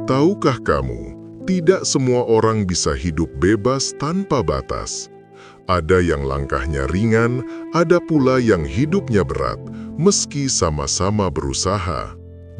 Tahukah kamu, tidak semua orang bisa hidup bebas tanpa batas. Ada yang langkahnya ringan, ada pula yang hidupnya berat, meski sama-sama berusaha.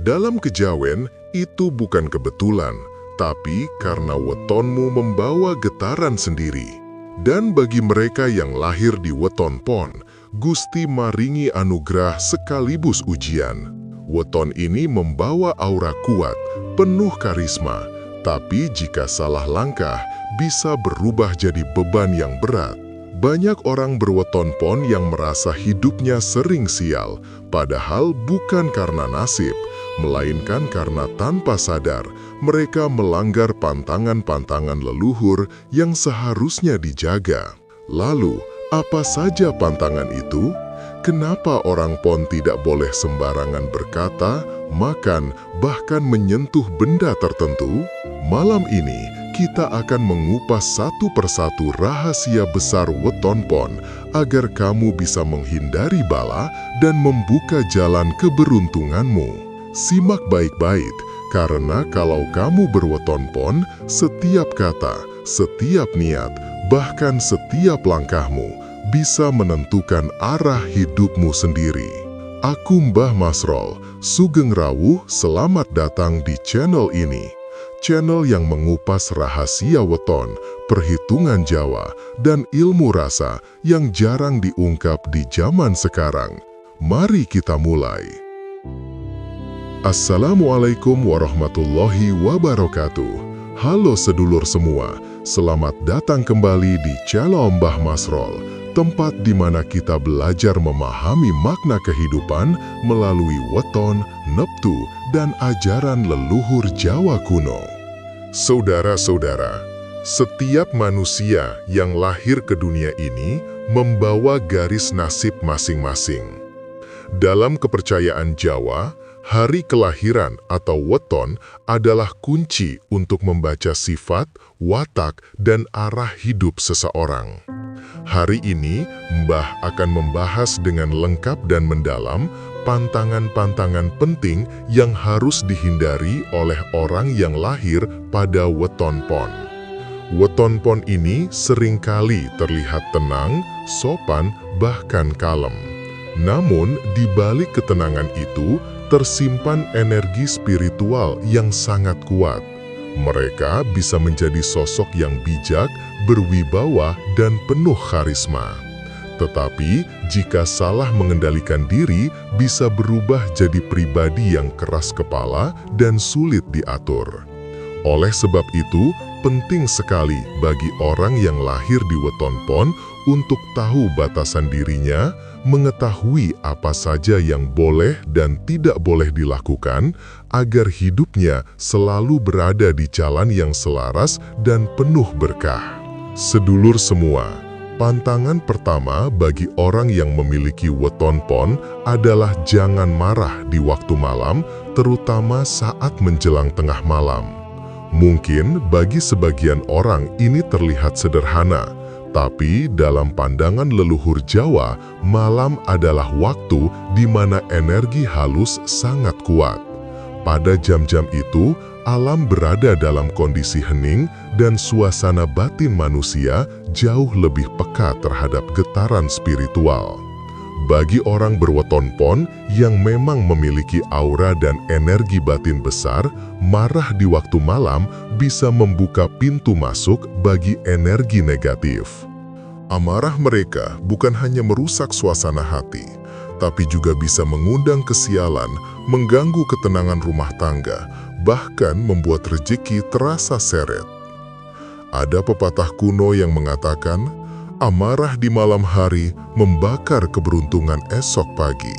Dalam kejawen, itu bukan kebetulan, tapi karena wetonmu membawa getaran sendiri. Dan bagi mereka yang lahir di weton pon, Gusti maringi anugerah sekaligus ujian. Weton ini membawa aura kuat, penuh karisma, tapi jika salah langkah, bisa berubah jadi beban yang berat. Banyak orang berweton pon yang merasa hidupnya sering sial, padahal bukan karena nasib, melainkan karena tanpa sadar, mereka melanggar pantangan-pantangan leluhur yang seharusnya dijaga. Lalu, apa saja pantangan itu? Kenapa orang pon tidak boleh sembarangan berkata, makan, bahkan menyentuh benda tertentu? Malam ini, kita akan mengupas satu persatu rahasia besar weton pon agar kamu bisa menghindari bala dan membuka jalan keberuntunganmu. Simak baik-baik, karena kalau kamu berweton pon, setiap kata, setiap niat, bahkan setiap langkahmu bisa menentukan arah hidupmu sendiri. Aku Mbah Masrol, Sugeng Rawuh, selamat datang di channel ini. Channel yang mengupas rahasia weton, perhitungan Jawa, dan ilmu rasa yang jarang diungkap di zaman sekarang. Mari kita mulai. Assalamualaikum warahmatullahi wabarakatuh. Halo sedulur semua, selamat datang kembali di channel Mbah Masrol, tempat di mana kita belajar memahami makna kehidupan melalui weton, neptu, dan ajaran leluhur Jawa kuno. Saudara-saudara, setiap manusia yang lahir ke dunia ini membawa garis nasib masing-masing. Dalam kepercayaan Jawa, hari kelahiran atau weton adalah kunci untuk membaca sifat, watak, dan arah hidup seseorang. Hari ini, Mbah akan membahas dengan lengkap dan mendalam pantangan-pantangan penting yang harus dihindari oleh orang yang lahir pada weton pon. Weton pon ini seringkali terlihat tenang, sopan, bahkan kalem. Namun, di balik ketenangan itu, tersimpan energi spiritual yang sangat kuat. Mereka bisa menjadi sosok yang bijak, berwibawa, dan penuh karisma. Tetapi, jika salah mengendalikan diri, bisa berubah jadi pribadi yang keras kepala dan sulit diatur. Oleh sebab itu, penting sekali bagi orang yang lahir di weton pon untuk tahu batasan dirinya, mengetahui apa saja yang boleh dan tidak boleh dilakukan, agar hidupnya selalu berada di jalan yang selaras dan penuh berkah. Sedulur semua, pantangan pertama bagi orang yang memiliki weton pon adalah jangan marah di waktu malam, terutama saat menjelang tengah malam. Mungkin bagi sebagian orang ini terlihat sederhana, tapi dalam pandangan leluhur Jawa, malam adalah waktu di mana energi halus sangat kuat. Pada jam-jam itu, alam berada dalam kondisi hening dan suasana batin manusia jauh lebih peka terhadap getaran spiritual. Bagi orang berweton pon yang memang memiliki aura dan energi batin besar, marah di waktu malam bisa membuka pintu masuk bagi energi negatif. Amarah mereka bukan hanya merusak suasana hati, tapi juga bisa mengundang kesialan, mengganggu ketenangan rumah tangga, bahkan membuat rezeki terasa seret. Ada pepatah kuno yang mengatakan, amarah di malam hari membakar keberuntungan esok pagi.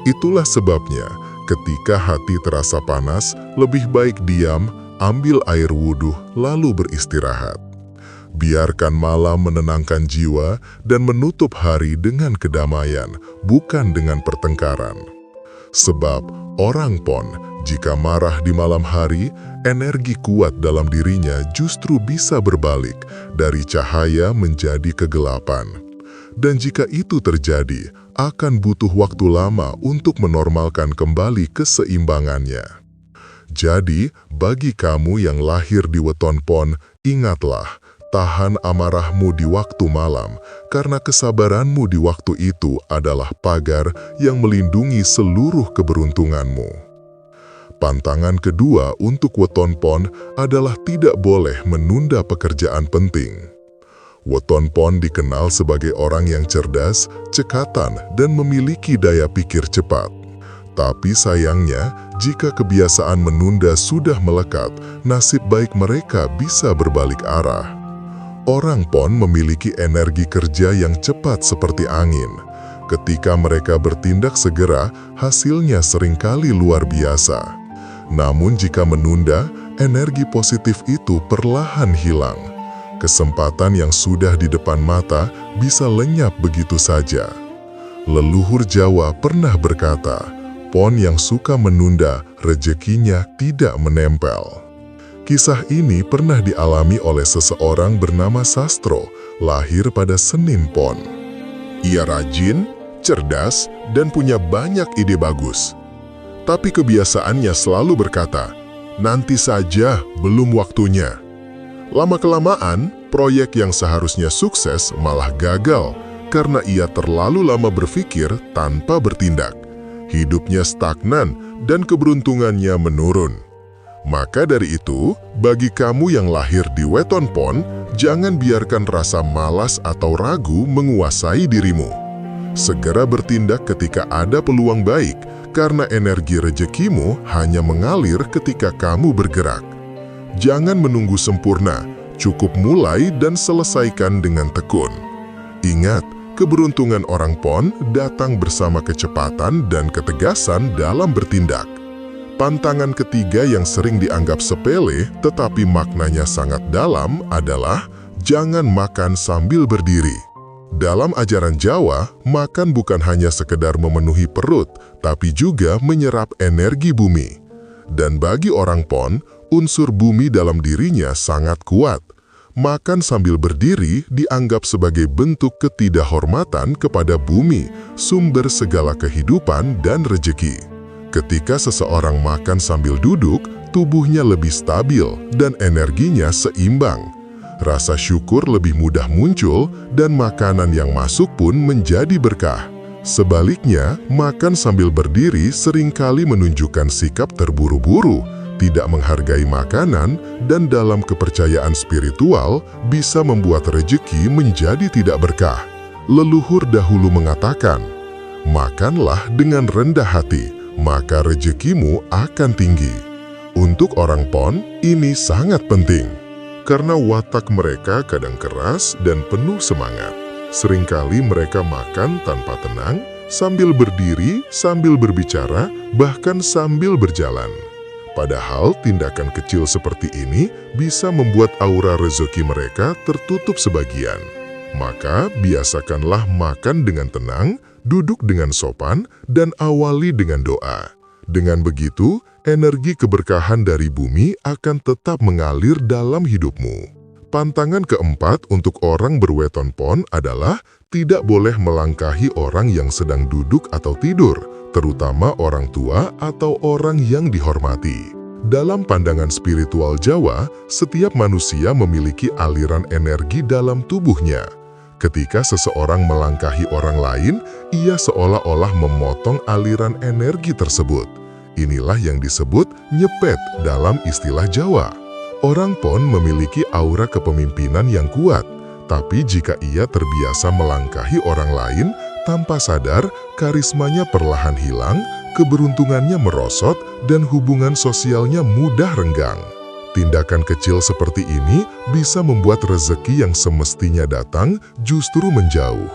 Itulah sebabnya, ketika hati terasa panas, lebih baik diam, ambil air wudhu, lalu beristirahat. Biarkan malam menenangkan jiwa dan menutup hari dengan kedamaian, bukan dengan pertengkaran. Sebab orang pon, jika marah di malam hari, energi kuat dalam dirinya justru bisa berbalik dari cahaya menjadi kegelapan. Dan jika itu terjadi, akan butuh waktu lama untuk menormalkan kembali keseimbangannya. Jadi, bagi kamu yang lahir di weton pon, ingatlah, tahan amarahmu di waktu malam, karena kesabaranmu di waktu itu adalah pagar yang melindungi seluruh keberuntunganmu. Pantangan kedua untuk weton pon adalah tidak boleh menunda pekerjaan penting. Weton pon dikenal sebagai orang yang cerdas, cekatan, dan memiliki daya pikir cepat. Tapi sayangnya, jika kebiasaan menunda sudah melekat, nasib baik mereka bisa berbalik arah. Orang pon memiliki energi kerja yang cepat seperti angin. Ketika mereka bertindak segera, hasilnya seringkali luar biasa. Namun jika menunda, energi positif itu perlahan hilang. Kesempatan yang sudah di depan mata bisa lenyap begitu saja. Leluhur Jawa pernah berkata, pon yang suka menunda, rezekinya tidak menempel. Kisah ini pernah dialami oleh seseorang bernama Sastro, lahir pada Senin Pon. Ia rajin, cerdas, dan punya banyak ide bagus. Tapi kebiasaannya selalu berkata, nanti saja, belum waktunya. Lama-kelamaan, proyek yang seharusnya sukses malah gagal karena ia terlalu lama berpikir tanpa bertindak. Hidupnya stagnan dan keberuntungannya menurun. Maka dari itu, bagi kamu yang lahir di weton pon, jangan biarkan rasa malas atau ragu menguasai dirimu. Segera bertindak ketika ada peluang baik, karena energi rezekimu hanya mengalir ketika kamu bergerak. Jangan menunggu sempurna, cukup mulai dan selesaikan dengan tekun. Ingat, keberuntungan orang pon datang bersama kecepatan dan ketegasan dalam bertindak. Pantangan ketiga yang sering dianggap sepele tetapi maknanya sangat dalam adalah jangan makan sambil berdiri. Dalam ajaran Jawa, makan bukan hanya sekedar memenuhi perut, tapi juga menyerap energi bumi. Dan bagi orang pon, unsur bumi dalam dirinya sangat kuat. Makan sambil berdiri dianggap sebagai bentuk ketidakhormatan kepada bumi, sumber segala kehidupan dan rejeki. Ketika seseorang makan sambil duduk, tubuhnya lebih stabil dan energinya seimbang. Rasa syukur lebih mudah muncul dan makanan yang masuk pun menjadi berkah. Sebaliknya, makan sambil berdiri seringkali menunjukkan sikap terburu-buru, tidak menghargai makanan, dan dalam kepercayaan spiritual bisa membuat rejeki menjadi tidak berkah. Leluhur dahulu mengatakan, makanlah dengan rendah hati, maka rezekimu akan tinggi. Untuk orang pon, ini sangat penting, karena watak mereka kadang keras dan penuh semangat. Seringkali mereka makan tanpa tenang, sambil berdiri, sambil berbicara, bahkan sambil berjalan. Padahal tindakan kecil seperti ini bisa membuat aura rezeki mereka tertutup sebagian. Maka biasakanlah makan dengan tenang, duduk dengan sopan, dan awali dengan doa. Dengan begitu, energi keberkahan dari bumi akan tetap mengalir dalam hidupmu. Pantangan keempat untuk orang berweton pon adalah tidak boleh melangkahi orang yang sedang duduk atau tidur, terutama orang tua atau orang yang dihormati. Dalam pandangan spiritual Jawa, setiap manusia memiliki aliran energi dalam tubuhnya. Ketika seseorang melangkahi orang lain, ia seolah-olah memotong aliran energi tersebut. Inilah yang disebut nyepet dalam istilah Jawa. Orang pon memiliki aura kepemimpinan yang kuat, tapi jika ia terbiasa melangkahi orang lain, tanpa sadar karismanya perlahan hilang, keberuntungannya merosot, dan hubungan sosialnya mudah renggang. Tindakan kecil seperti ini bisa membuat rezeki yang semestinya datang justru menjauh.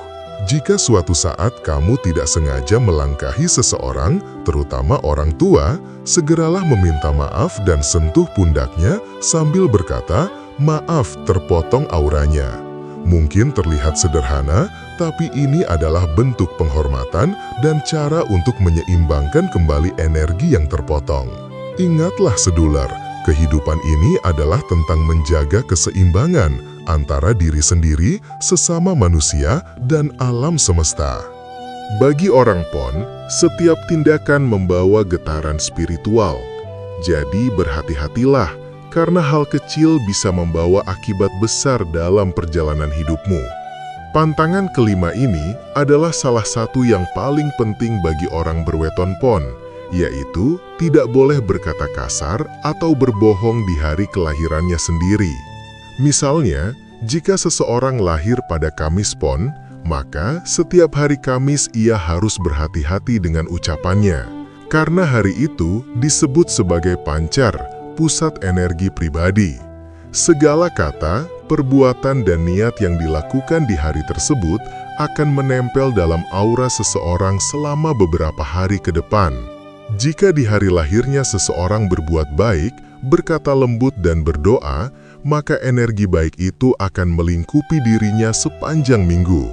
Jika suatu saat kamu tidak sengaja melangkahi seseorang, terutama orang tua, segeralah meminta maaf dan sentuh pundaknya sambil berkata, "Maaf, terpotong auranya." Mungkin terlihat sederhana, tapi ini adalah bentuk penghormatan dan cara untuk menyeimbangkan kembali energi yang terpotong. Ingatlah sedulur, kehidupan ini adalah tentang menjaga keseimbangan antara diri sendiri, sesama manusia, dan alam semesta. Bagi orang pon, setiap tindakan membawa getaran spiritual. Jadi berhati-hatilah, karena hal kecil bisa membawa akibat besar dalam perjalanan hidupmu. Pantangan kelima ini adalah salah satu yang paling penting bagi orang berweton pon, yaitu tidak boleh berkata kasar atau berbohong di hari kelahirannya sendiri. Misalnya, jika seseorang lahir pada Kamis pon, maka setiap hari Kamis ia harus berhati-hati dengan ucapannya. Karena hari itu disebut sebagai pancar, pusat energi pribadi. Segala kata, perbuatan, dan niat yang dilakukan di hari tersebut akan menempel dalam aura seseorang selama beberapa hari ke depan. Jika di hari lahirnya seseorang berbuat baik, berkata lembut, dan berdoa, maka energi baik itu akan melingkupi dirinya sepanjang minggu.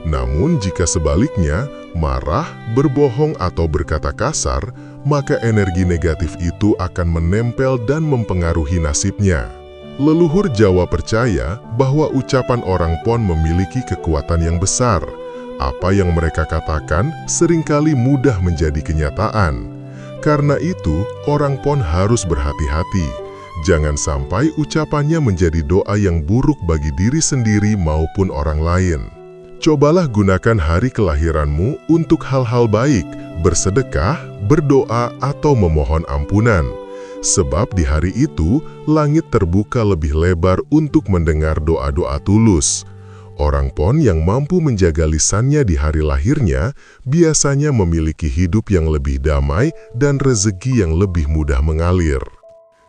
Namun jika sebaliknya, marah, berbohong, atau berkata kasar, maka energi negatif itu akan menempel dan mempengaruhi nasibnya. Leluhur Jawa percaya bahwa ucapan orang pon memiliki kekuatan yang besar. Apa yang mereka katakan seringkali mudah menjadi kenyataan. Karena itu, orang pon harus berhati-hati. Jangan sampai ucapannya menjadi doa yang buruk bagi diri sendiri maupun orang lain. Cobalah gunakan hari kelahiranmu untuk hal-hal baik, bersedekah, berdoa, atau memohon ampunan. Sebab di hari itu, langit terbuka lebih lebar untuk mendengar doa-doa tulus. Orang pon yang mampu menjaga lisannya di hari lahirnya biasanya memiliki hidup yang lebih damai dan rezeki yang lebih mudah mengalir.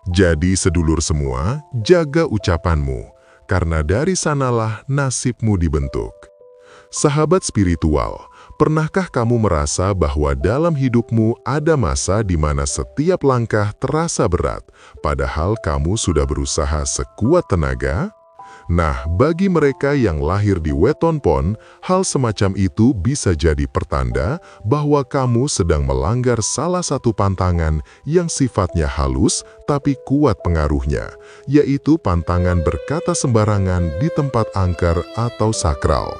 Jadi sedulur semua, jaga ucapanmu, karena dari sanalah nasibmu dibentuk. Sahabat spiritual, pernahkah kamu merasa bahwa dalam hidupmu ada masa di mana setiap langkah terasa berat, padahal kamu sudah berusaha sekuat tenaga? Nah, bagi mereka yang lahir di weton pon, hal semacam itu bisa jadi pertanda bahwa kamu sedang melanggar salah satu pantangan yang sifatnya halus tapi kuat pengaruhnya, yaitu pantangan berkata sembarangan di tempat angker atau sakral.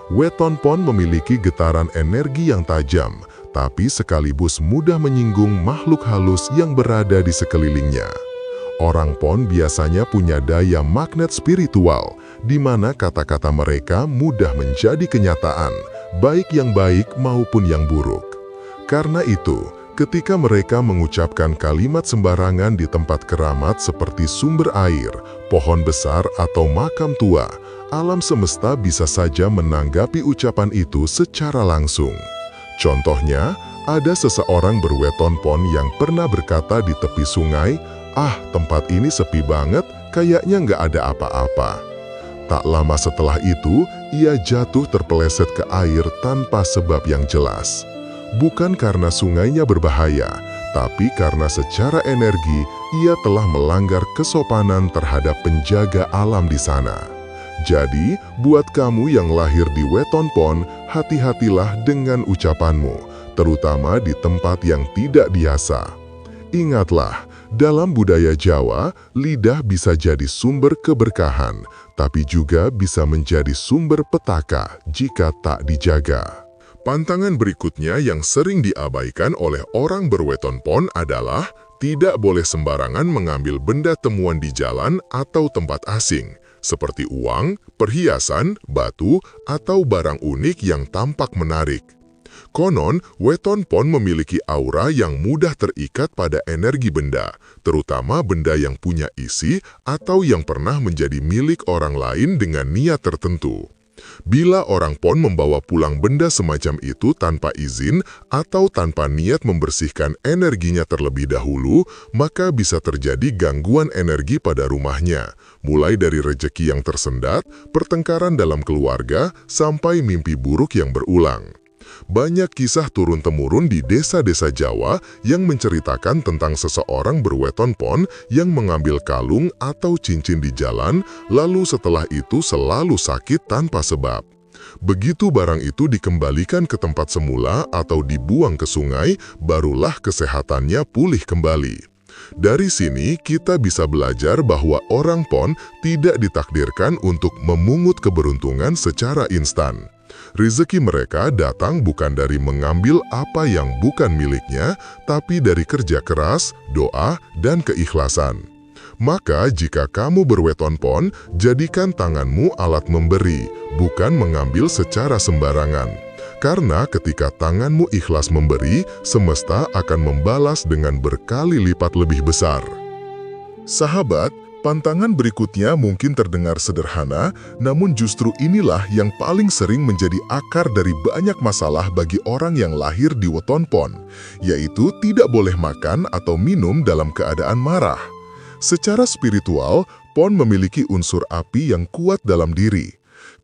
Weton pon memiliki getaran energi yang tajam, tapi sekaligus mudah menyinggung makhluk halus yang berada di sekelilingnya. Orang pon biasanya punya daya magnet spiritual, di mana kata-kata mereka mudah menjadi kenyataan, baik yang baik maupun yang buruk. Karena itu, ketika mereka mengucapkan kalimat sembarangan di tempat keramat seperti sumber air, pohon besar, atau makam tua, alam semesta bisa saja menanggapi ucapan itu secara langsung. Contohnya, ada seseorang berweton pon yang pernah berkata di tepi sungai, "Ah, tempat ini sepi banget, kayaknya nggak ada apa-apa." Tak lama setelah itu, ia jatuh terpeleset ke air tanpa sebab yang jelas. Bukan karena sungainya berbahaya, tapi karena secara energi, ia telah melanggar kesopanan terhadap penjaga alam di sana. Jadi, buat kamu yang lahir di weton pon, hati-hatilah dengan ucapanmu, terutama di tempat yang tidak biasa. Ingatlah, dalam budaya Jawa, lidah bisa jadi sumber keberkahan, tapi juga bisa menjadi sumber petaka jika tak dijaga. Pantangan berikutnya yang sering diabaikan oleh orang berweton pon adalah tidak boleh sembarangan mengambil benda temuan di jalan atau tempat asing, seperti uang, perhiasan, batu, atau barang unik yang tampak menarik. Konon, weton pon memiliki aura yang mudah terikat pada energi benda, terutama benda yang punya isi atau yang pernah menjadi milik orang lain dengan niat tertentu. Bila orang pon membawa pulang benda semacam itu tanpa izin atau tanpa niat membersihkan energinya terlebih dahulu, maka bisa terjadi gangguan energi pada rumahnya, mulai dari rejeki yang tersendat, pertengkaran dalam keluarga, sampai mimpi buruk yang berulang. Banyak kisah turun-temurun di desa-desa Jawa yang menceritakan tentang seseorang berweton pon yang mengambil kalung atau cincin di jalan, lalu setelah itu selalu sakit tanpa sebab. Begitu barang itu dikembalikan ke tempat semula atau dibuang ke sungai, barulah kesehatannya pulih kembali. Dari sini kita bisa belajar bahwa orang pon tidak ditakdirkan untuk memungut keberuntungan secara instan. Rezeki mereka datang bukan dari mengambil apa yang bukan miliknya, tapi dari kerja keras, doa, dan keikhlasan. Maka jika kamu berweton pon, jadikan tanganmu alat memberi, bukan mengambil secara sembarangan. Karena ketika tanganmu ikhlas memberi, semesta akan membalas dengan berkali lipat lebih besar. Sahabat, pantangan berikutnya mungkin terdengar sederhana, namun justru inilah yang paling sering menjadi akar dari banyak masalah bagi orang yang lahir di weton pon, yaitu tidak boleh makan atau minum dalam keadaan marah. Secara spiritual, pon memiliki unsur api yang kuat dalam diri.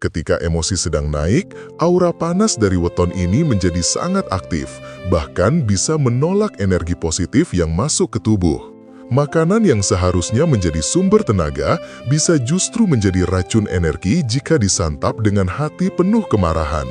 Ketika emosi sedang naik, aura panas dari weton ini menjadi sangat aktif, bahkan bisa menolak energi positif yang masuk ke tubuh. Makanan yang seharusnya menjadi sumber tenaga bisa justru menjadi racun energi jika disantap dengan hati penuh kemarahan.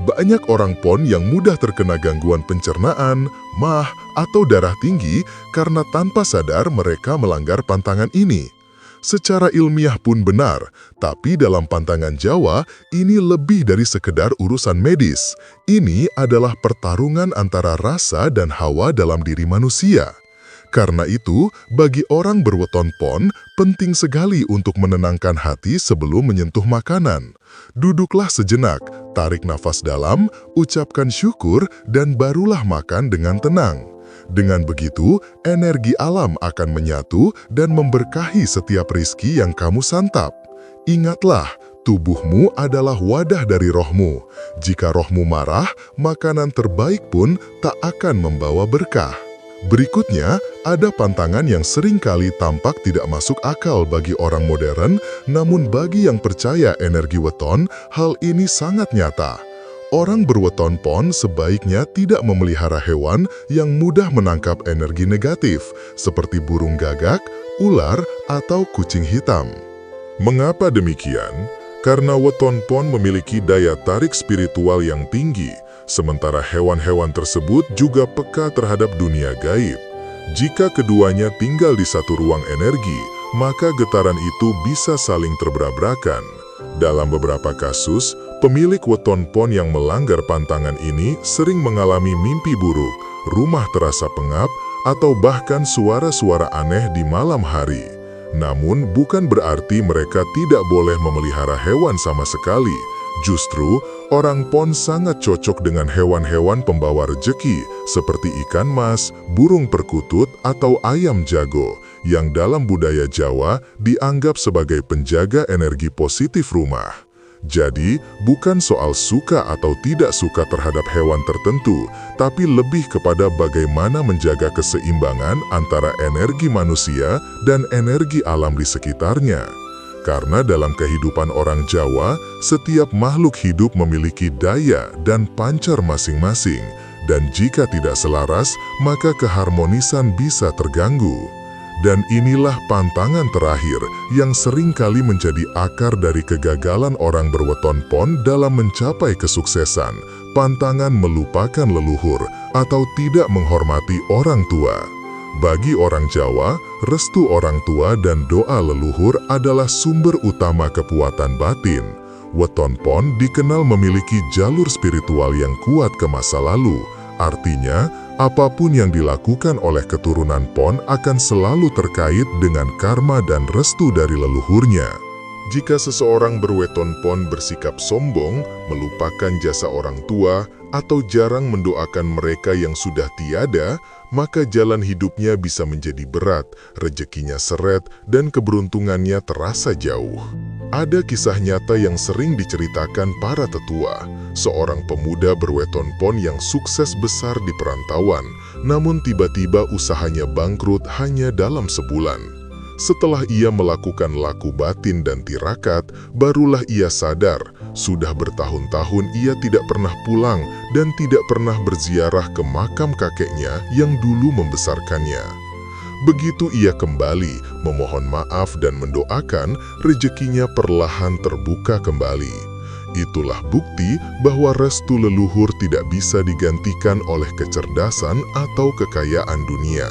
Banyak orang pon yang mudah terkena gangguan pencernaan, mah, atau darah tinggi karena tanpa sadar mereka melanggar pantangan ini. Secara ilmiah pun benar, tapi dalam pantangan Jawa, ini lebih dari sekedar urusan medis. Ini adalah pertarungan antara rasa dan hawa dalam diri manusia. Karena itu, bagi orang berweton pon, penting sekali untuk menenangkan hati sebelum menyentuh makanan. Duduklah sejenak, tarik nafas dalam, ucapkan syukur, dan barulah makan dengan tenang. Dengan begitu, energi alam akan menyatu dan memberkahi setiap rizki yang kamu santap. Ingatlah, tubuhmu adalah wadah dari rohmu. Jika rohmu marah, makanan terbaik pun tak akan membawa berkah. Berikutnya, ada pantangan yang seringkali tampak tidak masuk akal bagi orang modern, namun bagi yang percaya energi weton, hal ini sangat nyata. Orang berweton pon sebaiknya tidak memelihara hewan yang mudah menangkap energi negatif, seperti burung gagak, ular, atau kucing hitam. Mengapa demikian? Karena weton pon memiliki daya tarik spiritual yang tinggi, sementara hewan-hewan tersebut juga peka terhadap dunia gaib. Jika keduanya tinggal di satu ruang energi, maka getaran itu bisa saling terberabarakan. Dalam beberapa kasus, pemilik weton pon yang melanggar pantangan ini sering mengalami mimpi buruk, rumah terasa pengap, atau bahkan suara-suara aneh di malam hari. Namun, bukan berarti mereka tidak boleh memelihara hewan sama sekali. Justru, orang pon sangat cocok dengan hewan-hewan pembawa rejeki seperti ikan mas, burung perkutut, atau ayam jago yang dalam budaya Jawa dianggap sebagai penjaga energi positif rumah. Jadi, bukan soal suka atau tidak suka terhadap hewan tertentu, tapi lebih kepada bagaimana menjaga keseimbangan antara energi manusia dan energi alam di sekitarnya. Karena dalam kehidupan orang Jawa, setiap makhluk hidup memiliki daya dan pancar masing-masing, dan jika tidak selaras, maka keharmonisan bisa terganggu. Dan inilah pantangan terakhir yang seringkali menjadi akar dari kegagalan orang berweton pon dalam mencapai kesuksesan, pantangan melupakan leluhur atau tidak menghormati orang tua. Bagi orang Jawa, restu orang tua dan doa leluhur adalah sumber utama kekuatan batin. Weton pon dikenal memiliki jalur spiritual yang kuat ke masa lalu. Artinya, apapun yang dilakukan oleh keturunan pon akan selalu terkait dengan karma dan restu dari leluhurnya. Jika seseorang berweton pon bersikap sombong, melupakan jasa orang tua, atau jarang mendoakan mereka yang sudah tiada, maka jalan hidupnya bisa menjadi berat, rezekinya seret, dan keberuntungannya terasa jauh. Ada kisah nyata yang sering diceritakan para tetua. Seorang pemuda berweton pon yang sukses besar di perantauan, namun tiba-tiba usahanya bangkrut hanya dalam sebulan. Setelah ia melakukan laku batin dan tirakat, barulah ia sadar, sudah bertahun-tahun ia tidak pernah pulang dan tidak pernah berziarah ke makam kakeknya yang dulu membesarkannya. Begitu ia kembali, memohon maaf dan mendoakan, rezekinya perlahan terbuka kembali. Itulah bukti bahwa restu leluhur tidak bisa digantikan oleh kecerdasan atau kekayaan dunia.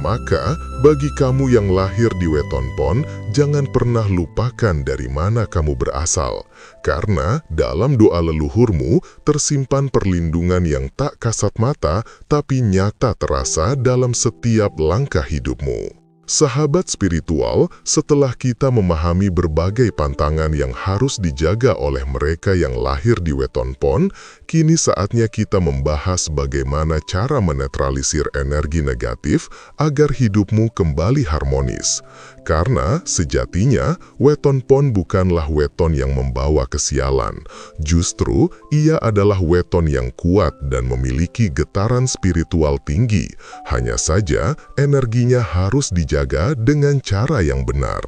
Maka, bagi kamu yang lahir di weton pon, jangan pernah lupakan dari mana kamu berasal. Karena dalam doa leluhurmu tersimpan perlindungan yang tak kasat mata, tapi nyata terasa dalam setiap langkah hidupmu. Sahabat spiritual, setelah kita memahami berbagai pantangan yang harus dijaga oleh mereka yang lahir di weton pon, kini saatnya kita membahas bagaimana cara menetralisir energi negatif agar hidupmu kembali harmonis. Karena sejatinya, weton pon bukanlah weton yang membawa kesialan. Justru, ia adalah weton yang kuat dan memiliki getaran spiritual tinggi. Hanya saja, energinya harus dijaga dengan cara yang benar.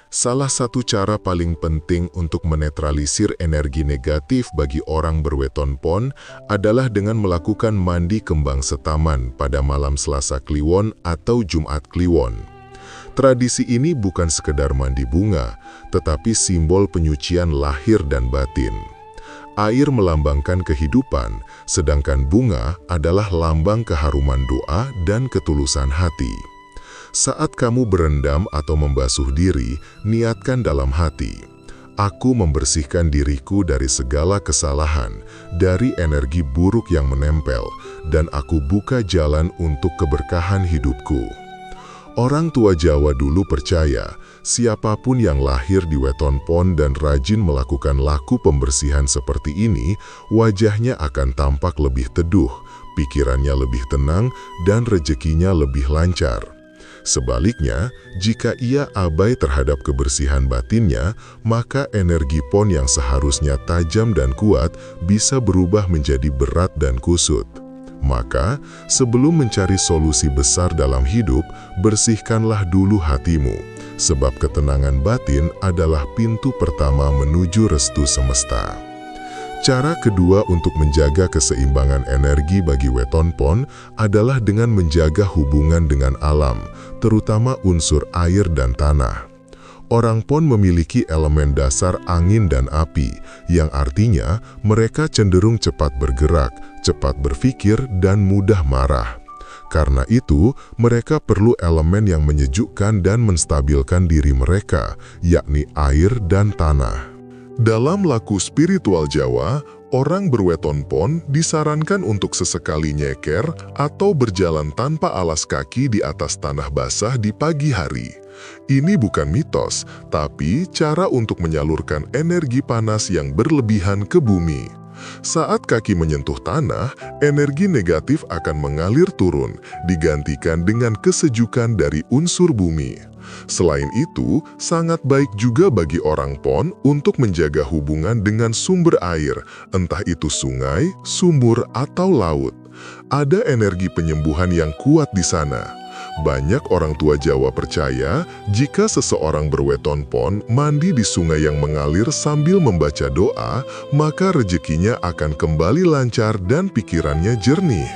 Salah satu cara paling penting untuk menetralisir energi negatif bagi orang berweton pon adalah dengan melakukan mandi kembang setaman pada malam Selasa Kliwon atau Jumat Kliwon. Tradisi ini bukan sekedar mandi bunga, tetapi simbol penyucian lahir dan batin. Air melambangkan kehidupan, sedangkan bunga adalah lambang keharuman doa dan ketulusan hati. Saat kamu berendam atau membasuh diri, niatkan dalam hati, "Aku membersihkan diriku dari segala kesalahan, dari energi buruk yang menempel, dan aku buka jalan untuk keberkahan hidupku." Orang tua Jawa dulu percaya, siapapun yang lahir di weton pon dan rajin melakukan laku pembersihan seperti ini, wajahnya akan tampak lebih teduh, pikirannya lebih tenang, dan rezekinya lebih lancar. Sebaliknya, jika ia abai terhadap kebersihan batinnya, maka energi pon yang seharusnya tajam dan kuat bisa berubah menjadi berat dan kusut. Maka, sebelum mencari solusi besar dalam hidup, bersihkanlah dulu hatimu, sebab ketenangan batin adalah pintu pertama menuju restu semesta. Cara kedua untuk menjaga keseimbangan energi bagi weton pon adalah dengan menjaga hubungan dengan alam, terutama unsur air dan tanah. Orang pon memiliki elemen dasar angin dan api, yang artinya mereka cenderung cepat bergerak, cepat berpikir, dan mudah marah. Karena itu, mereka perlu elemen yang menyejukkan dan menstabilkan diri mereka, yakni air dan tanah. Dalam laku spiritual Jawa, orang berweton pon disarankan untuk sesekali nyeker atau berjalan tanpa alas kaki di atas tanah basah di pagi hari. Ini bukan mitos, tapi cara untuk menyalurkan energi panas yang berlebihan ke bumi. Saat kaki menyentuh tanah, energi negatif akan mengalir turun, digantikan dengan kesejukan dari unsur bumi. Selain itu, sangat baik juga bagi orang pon untuk menjaga hubungan dengan sumber air, entah itu sungai, sumur, atau laut. Ada energi penyembuhan yang kuat di sana. Banyak orang tua Jawa percaya, jika seseorang berweton pon mandi di sungai yang mengalir sambil membaca doa, maka rezekinya akan kembali lancar dan pikirannya jernih.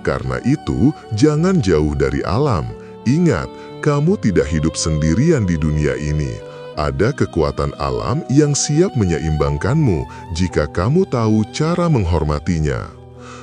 Karena itu, jangan jauh dari alam. Ingat, kamu tidak hidup sendirian di dunia ini. Ada kekuatan alam yang siap menyeimbangkanmu jika kamu tahu cara menghormatinya.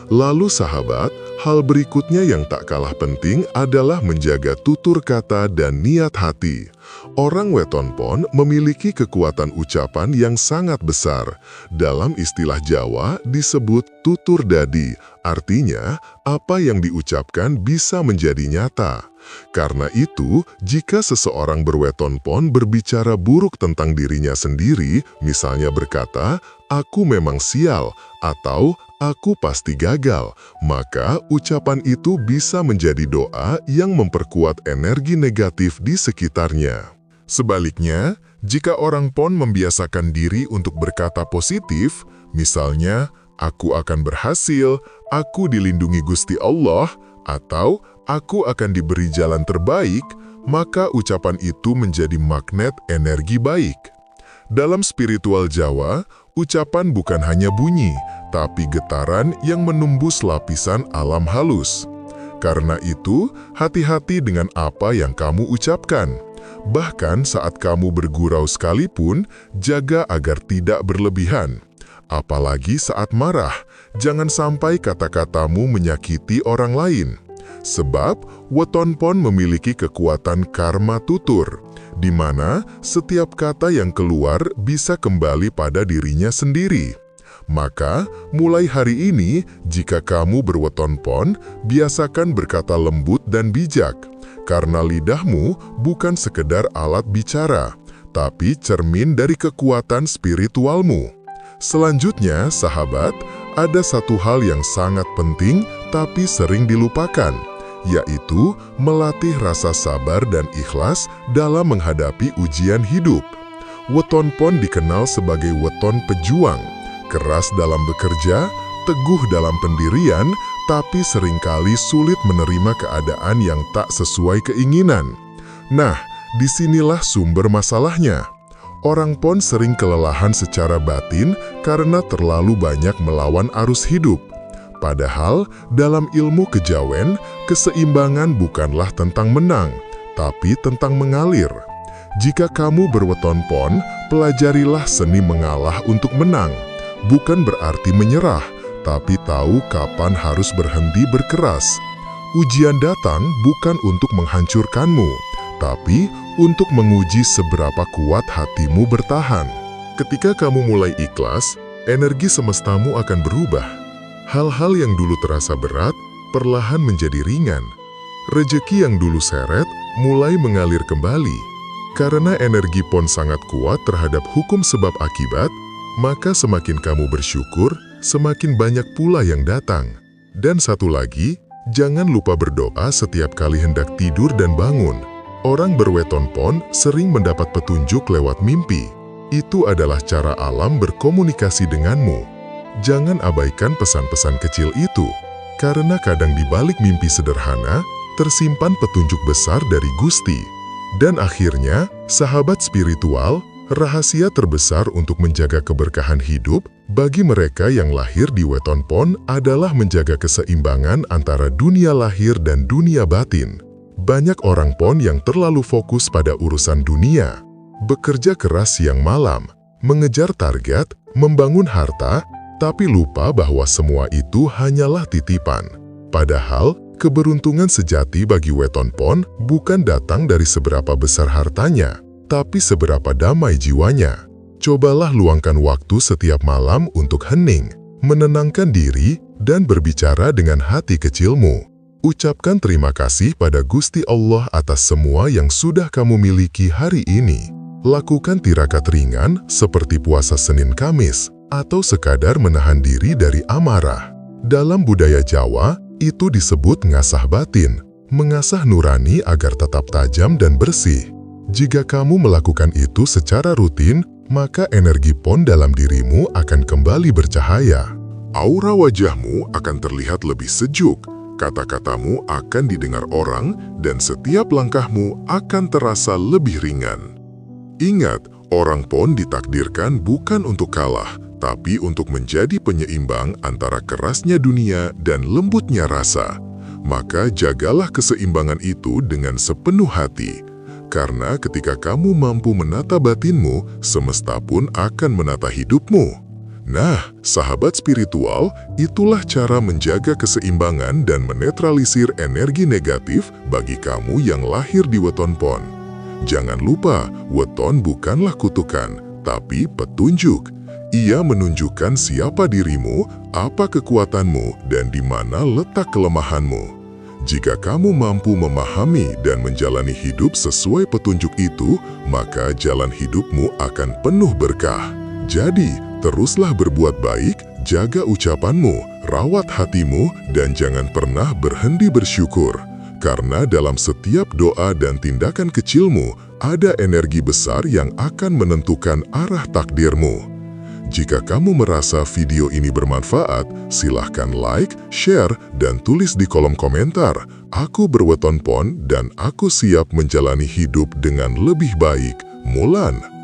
Lalu sahabat, hal berikutnya yang tak kalah penting adalah menjaga tutur kata dan niat hati. Orang weton pon memiliki kekuatan ucapan yang sangat besar. Dalam istilah Jawa disebut tutur dadi, artinya apa yang diucapkan bisa menjadi nyata. Karena itu, jika seseorang berweton pon berbicara buruk tentang dirinya sendiri, misalnya berkata, "Aku memang sial," atau "Aku pasti gagal," maka ucapan itu bisa menjadi doa yang memperkuat energi negatif di sekitarnya. Sebaliknya, jika orang pon membiasakan diri untuk berkata positif, misalnya, "Aku akan berhasil," "Aku dilindungi Gusti Allah," atau "Aku akan diberi jalan terbaik," maka ucapan itu menjadi magnet energi baik. Dalam spiritual Jawa, ucapan bukan hanya bunyi, tapi getaran yang menembus lapisan alam halus. Karena itu, hati-hati dengan apa yang kamu ucapkan. Bahkan saat kamu bergurau sekalipun, jaga agar tidak berlebihan. Apalagi saat marah, jangan sampai kata-katamu menyakiti orang lain. Sebab weton pon memiliki kekuatan karma tutur, di mana setiap kata yang keluar bisa kembali pada dirinya sendiri. Maka, mulai hari ini, jika kamu berweton pon, biasakan berkata lembut dan bijak, karena lidahmu bukan sekedar alat bicara, tapi cermin dari kekuatan spiritualmu. Selanjutnya, sahabat, ada satu hal yang sangat penting tapi sering dilupakan, yaitu melatih rasa sabar dan ikhlas dalam menghadapi ujian hidup. Weton pon dikenal sebagai weton pejuang, keras dalam bekerja, teguh dalam pendirian, tapi seringkali sulit menerima keadaan yang tak sesuai keinginan. Nah, disinilah sumber masalahnya. Orang pon sering kelelahan secara batin karena terlalu banyak melawan arus hidup. Padahal, dalam ilmu kejawen, keseimbangan bukanlah tentang menang, tapi tentang mengalir. Jika kamu berweton pon, pelajarilah seni mengalah untuk menang. Bukan berarti menyerah, tapi tahu kapan harus berhenti berkeras. Ujian datang bukan untuk menghancurkanmu, tapi untuk menguji seberapa kuat hatimu bertahan. Ketika kamu mulai ikhlas, energi semestamu akan berubah. Hal-hal yang dulu terasa berat, perlahan menjadi ringan. Rejeki yang dulu seret, mulai mengalir kembali. Karena energi pon sangat kuat terhadap hukum sebab akibat, maka semakin kamu bersyukur, semakin banyak pula yang datang. Dan satu lagi, jangan lupa berdoa setiap kali hendak tidur dan bangun. Orang berweton pon sering mendapat petunjuk lewat mimpi. Itu adalah cara alam berkomunikasi denganmu. Jangan abaikan pesan-pesan kecil itu, karena kadang di balik mimpi sederhana, tersimpan petunjuk besar dari Gusti. Dan akhirnya, sahabat spiritual, rahasia terbesar untuk menjaga keberkahan hidup bagi mereka yang lahir di weton pon adalah menjaga keseimbangan antara dunia lahir dan dunia batin. Banyak orang pon yang terlalu fokus pada urusan dunia, bekerja keras siang malam, mengejar target, membangun harta, tapi lupa bahwa semua itu hanyalah titipan. Padahal, keberuntungan sejati bagi weton pon bukan datang dari seberapa besar hartanya, tapi seberapa damai jiwanya. Cobalah luangkan waktu setiap malam untuk hening, menenangkan diri, dan berbicara dengan hati kecilmu. Ucapkan terima kasih pada Gusti Allah atas semua yang sudah kamu miliki hari ini. Lakukan tirakat ringan seperti puasa Senin Kamis, atau sekadar menahan diri dari amarah. Dalam budaya Jawa, itu disebut ngasah batin, mengasah nurani agar tetap tajam dan bersih. Jika kamu melakukan itu secara rutin, maka energi pon dalam dirimu akan kembali bercahaya. Aura wajahmu akan terlihat lebih sejuk, kata-katamu akan didengar orang, dan setiap langkahmu akan terasa lebih ringan. Ingat, orang pon ditakdirkan bukan untuk kalah, tapi untuk menjadi penyeimbang antara kerasnya dunia dan lembutnya rasa. Maka jagalah keseimbangan itu dengan sepenuh hati. Karena ketika kamu mampu menata batinmu, semesta pun akan menata hidupmu. Nah, sahabat spiritual, itulah cara menjaga keseimbangan dan menetralisir energi negatif bagi kamu yang lahir di weton pon. Jangan lupa, weton bukanlah kutukan, tapi petunjuk. Ia menunjukkan siapa dirimu, apa kekuatanmu, dan di mana letak kelemahanmu. Jika kamu mampu memahami dan menjalani hidup sesuai petunjuk itu, maka jalan hidupmu akan penuh berkah. Jadi, teruslah berbuat baik, jaga ucapanmu, rawat hatimu, dan jangan pernah berhenti bersyukur. Karena dalam setiap doa dan tindakan kecilmu, ada energi besar yang akan menentukan arah takdirmu. Jika kamu merasa video ini bermanfaat, silahkan like, share, dan tulis di kolom komentar. Aku berweton pon dan aku siap menjalani hidup dengan lebih baik. Mulan.